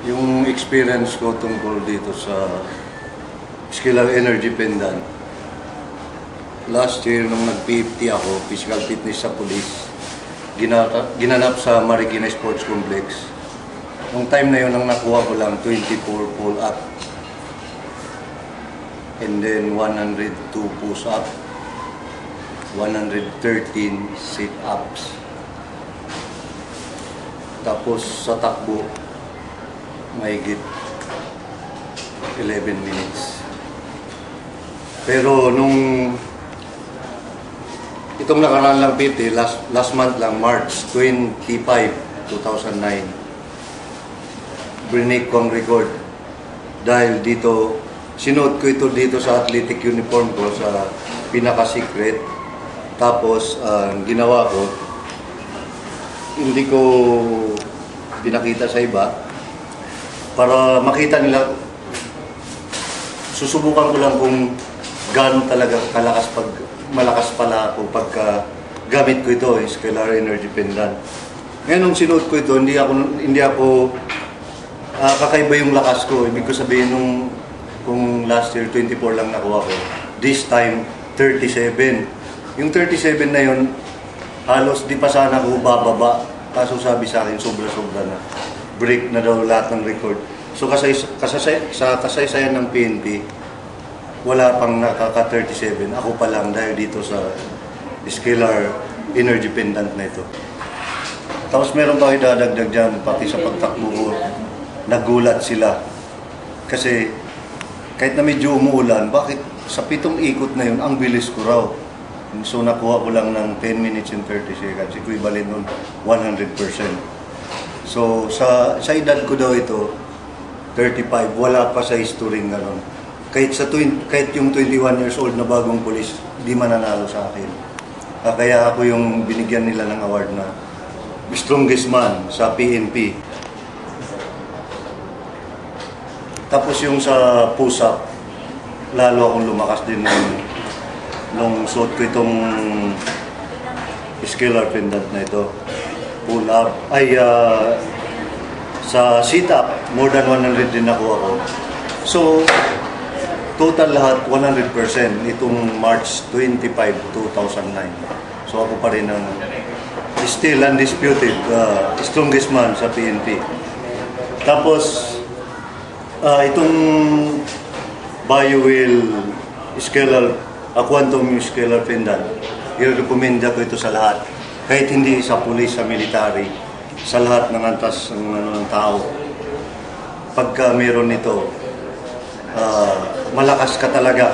Yung experience ko tungkol dito sa Scalar Energy Pendant. Last year, nung nag-PFT ako, physical fitness sa police, ginanap sa Marikina Sports Complex. Nung time na yun, ang nakuha ko lang 24 pull-up. And then 102 push-up. 113 sit-ups. Tapos sa takbo, mahigit 11 minutes. Pero nung itong nakaraan lang PT, last month lang, March 25, 2009, brinig ko ang record. Dahil dito, sinuot ko ito dito sa athletic uniform ko sa pinaka-secret. Tapos, ginawa ko, hindi ko pinakita sa iba para makita nila. Susubukan ko lang kung gaano talaga malakas pala ako pagka gamit ko ito, Scalar Energy Pendant. Ngayon nung sinuot ko ito, hindi ako kakaiba yung lakas ko. Ibig ko sabihin kung last year 24 lang nakuha ko, this time 37. Yung 37 na yun, halos di pa sana ako bababa. Kaso sabi sa akin, sobra-sobra na. Break na daw lahat ng record. So sa kasaysayan ng PNP, wala pang nakaka-37. Ako pa lang dahil dito sa Scalar Energy Pendant na ito. Tapos meron pa idadagdag dyan, pati sa pagtakbo ko, nagulat sila. Kasi kahit na medyo umuulan, bakit sa 7 ikot na yun, ang bilis ko raw. So nakuha ko lang ng 10 minutes and 30 seconds, equivalent nun 100%. So sa edad ko daw ito, 35, wala pa sa history ng gano'n. Kahit yung 21 years old na bagong pulis, di mananalo sa akin. Kaya ako yung binigyan nila ng award na strongest man sa PNP. Tapos yung sa push-up, lalo akong lumakas din nung suot ko itong Scalar Pendant na ito. Pull-up, sa sit-up, more than 100 din nakuha ko. So, total lahat 100% itong March 25, 2009. So ako pa rin ang still undisputed strongest man sa PNP. Tapos itong BioWheel Scalar Quantum Scalar Pendant, i-recommenda ko ito sa lahat. Kahit hindi sa police, sa military, sa lahat ng antas ng tao. Pagka meron nito, malakas ka talaga